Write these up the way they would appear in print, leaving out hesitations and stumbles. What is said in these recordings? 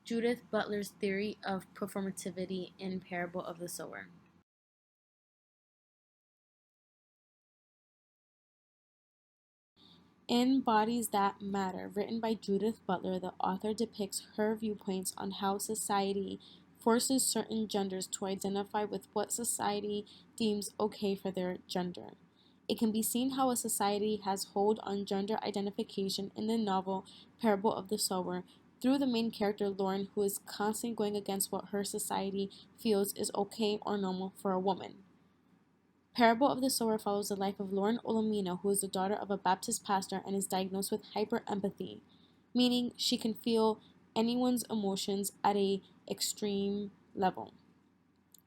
Judith Butler's theory of performativity in Parable of the Sower. In Bodies That Matter, written by Judith Butler, the author depicts her viewpoints on how society forces certain genders to identify with what society deems okay for their gender. It can be seen how a society has hold on gender identification in the novel Parable of the Sower through the main character Lauren, who is constantly going against what her society feels is okay or normal for a woman. Parable of the Sower follows the life of Lauren Olomina, who is the daughter of a Baptist pastor and is diagnosed with hyperempathy, meaning she can feel anyone's emotions at a extreme level.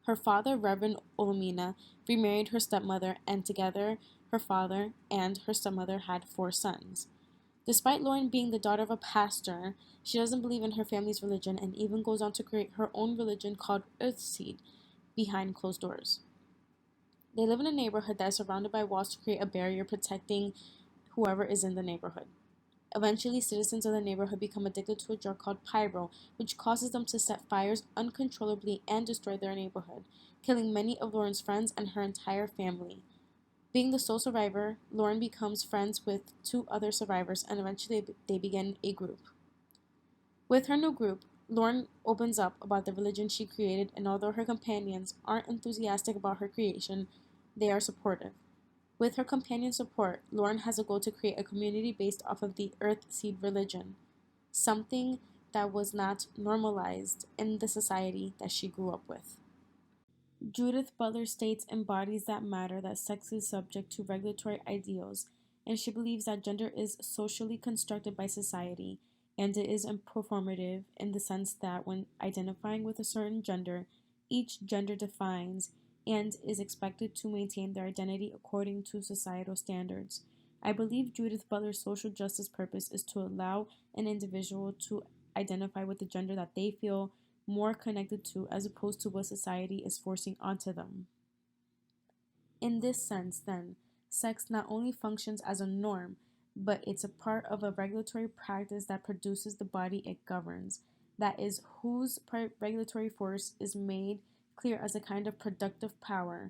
Her father, Reverend Olomina, remarried her stepmother, and together her father and her stepmother had 4 sons. Despite Lauren being the daughter of a pastor, she doesn't believe in her family's religion and even goes on to create her own religion called Earthseed behind closed doors. They live in a neighborhood that is surrounded by walls to create a barrier protecting whoever is in the neighborhood. Eventually, citizens of the neighborhood become addicted to a drug called pyro, which causes them to set fires uncontrollably and destroy their neighborhood, killing many of Lauren's friends and her entire family. Being the sole survivor, Lauren becomes friends with 2 other survivors and eventually they begin a group. With her new group, Lauren opens up about the religion she created, and although her companions aren't enthusiastic about her creation, they are supportive. With her companion support, Lauren has a goal to create a community based off of the Earth Seed religion, something that was not normalized in the society that she grew up with. Judith Butler states in Bodies That Matter that sex is subject to regulatory ideals, and she believes that gender is socially constructed by society, and it is performative in the sense that when identifying with a certain gender, each gender defines and is expected to maintain their identity according to societal standards. I believe Judith Butler's social justice purpose is to allow an individual to identify with the gender that they feel more connected to as opposed to what society is forcing onto them. In this sense, then, sex not only functions as a norm, but it's a part of a regulatory practice that produces the body it governs, that is, whose regulatory force is made clear as a kind of productive power,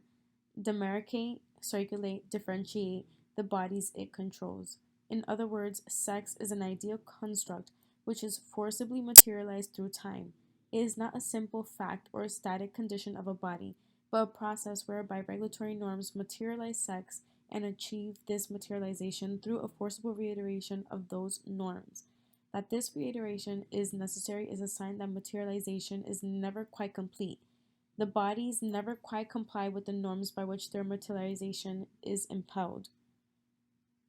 demarcate, circulate, differentiate the bodies it controls. In other words, sex is an ideal construct which is forcibly materialized through time. It is not a simple fact or a static condition of a body, but a process whereby regulatory norms materialize sex and achieve this materialization through a forcible reiteration of those norms. That this reiteration is necessary is a sign that materialization is never quite complete. The bodies never quite comply with the norms by which their materialization is impelled.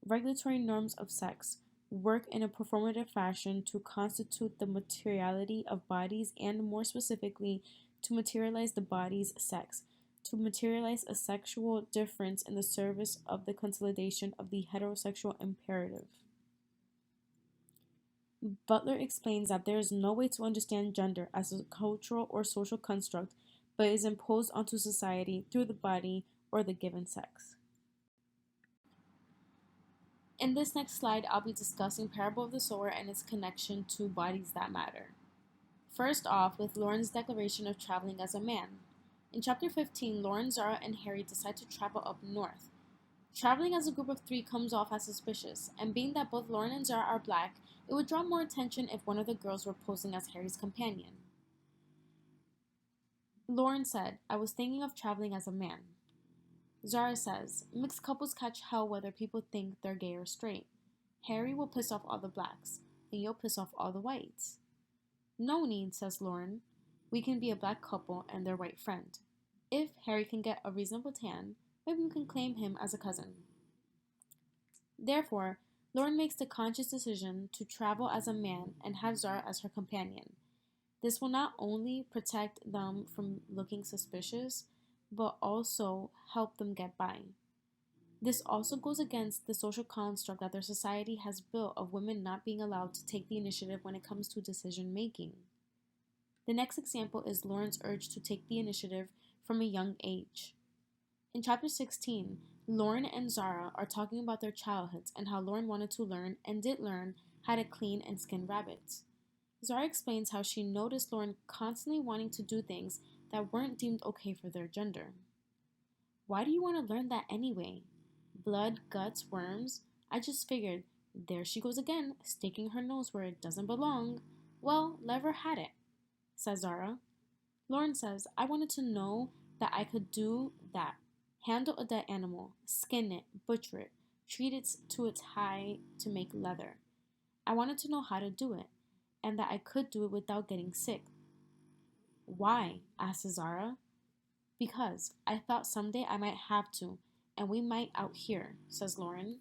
Regulatory norms of sex work in a performative fashion to constitute the materiality of bodies and, more specifically, to materialize the body's sex, to materialize a sexual difference in the service of the consolidation of the heterosexual imperative. Butler explains that there is no way to understand gender as a cultural or social construct, but is imposed onto society through the body or the given sex. In this next slide, I'll be discussing Parable of the Sower and its connection to Bodies That Matter. First off, with Lauren's declaration of traveling as a man. In chapter 15, Lauren, Zara, and Harry decide to travel up north. Traveling as a group of 3 comes off as suspicious, and being that both Lauren and Zara are black, it would draw more attention if one of the girls were posing as Harry's companion. Lauren said, "I was thinking of traveling as a man." Zara says, "Mixed couples catch hell whether people think they're gay or straight. Harry will piss off all the blacks, and you'll piss off all the whites." "No need," says Lauren. "We can be a black couple and their white friend. If Harry can get a reasonable tan, maybe we can claim him as a cousin." Therefore, Lauren makes the conscious decision to travel as a man and have Zara as her companion. This will not only protect them from looking suspicious, but also help them get by. This also goes against the social construct that their society has built of women not being allowed to take the initiative when it comes to decision making. The next example is Lauren's urge to take the initiative from a young age. In chapter 16, Lauren and Zara are talking about their childhoods and how Lauren wanted to learn and did learn how to clean and skin rabbits. Zara explains how she noticed Lauren constantly wanting to do things that weren't deemed okay for their gender. Why do you want to learn that anyway? Blood, guts, worms? I just figured, there she goes again, sticking her nose where it doesn't belong. Well, let her had it, says Zara. Lauren says, I wanted to know that I could do that. Handle a dead animal, skin it, butcher it, treat it to its hide to make leather. I wanted to know how to do it, and that I could do it without getting sick. Why? Asks Zara. Because I thought someday I might have to, and we might out here, says Lauren.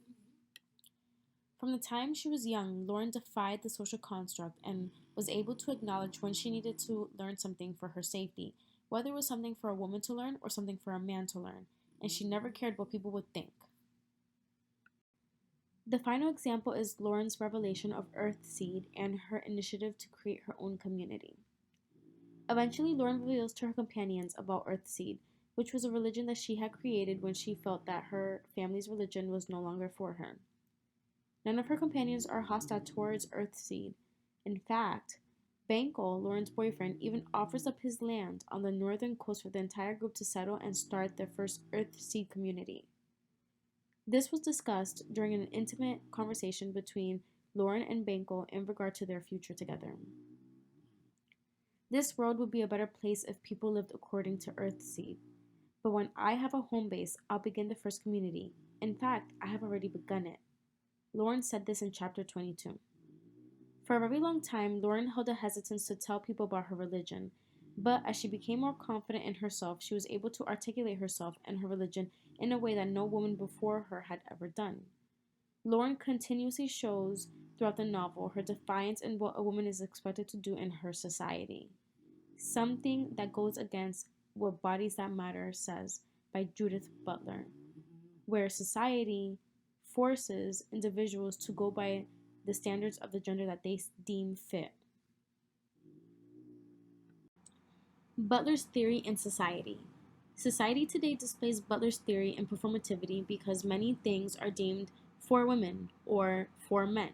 From the time she was young, Lauren defied the social construct and was able to acknowledge when she needed to learn something for her safety, whether it was something for a woman to learn or something for a man to learn, and she never cared what people would think. The final example is Lauren's revelation of Earthseed and her initiative to create her own community. Eventually, Lauren reveals to her companions about Earthseed, which was a religion that she had created when she felt that her family's religion was no longer for her. None of her companions are hostile towards Earthseed. In fact, Banko, Lauren's boyfriend, even offers up his land on the northern coast for the entire group to settle and start their first Earthseed community. This was discussed during an intimate conversation between Lauren and Banko in regard to their future together. This world would be a better place if people lived according to Earthseed. But when I have a home base, I'll begin the first community. In fact, I have already begun it. Lauren said this in chapter 22. For a very long time, Lauren held a hesitance to tell people about her religion, but as she became more confident in herself, she was able to articulate herself and her religion in a way that no woman before her had ever done. Lauren continuously shows throughout the novel her defiance in what a woman is expected to do in her society, something that goes against what Bodies That Matter says by Judiath Butler, where society forces individuals to go by the standards of the gender that they deem fit. Butler's theory in society. Society today displays Butler's theory in performativity because many things are deemed for women or for men,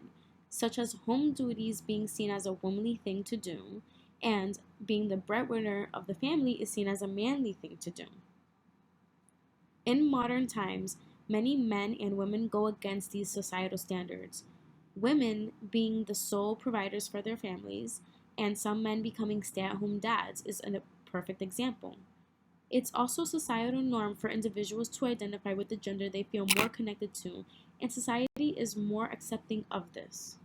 such as home duties being seen as a womanly thing to do, and being the breadwinner of the family is seen as a manly thing to do. In modern times, many men and women go against these societal standards, women being the sole providers for their families, and some men becoming stay at home dads is a perfect example. It's also a societal norm for individuals to identify with the gender they feel more connected to, and society is more accepting of this.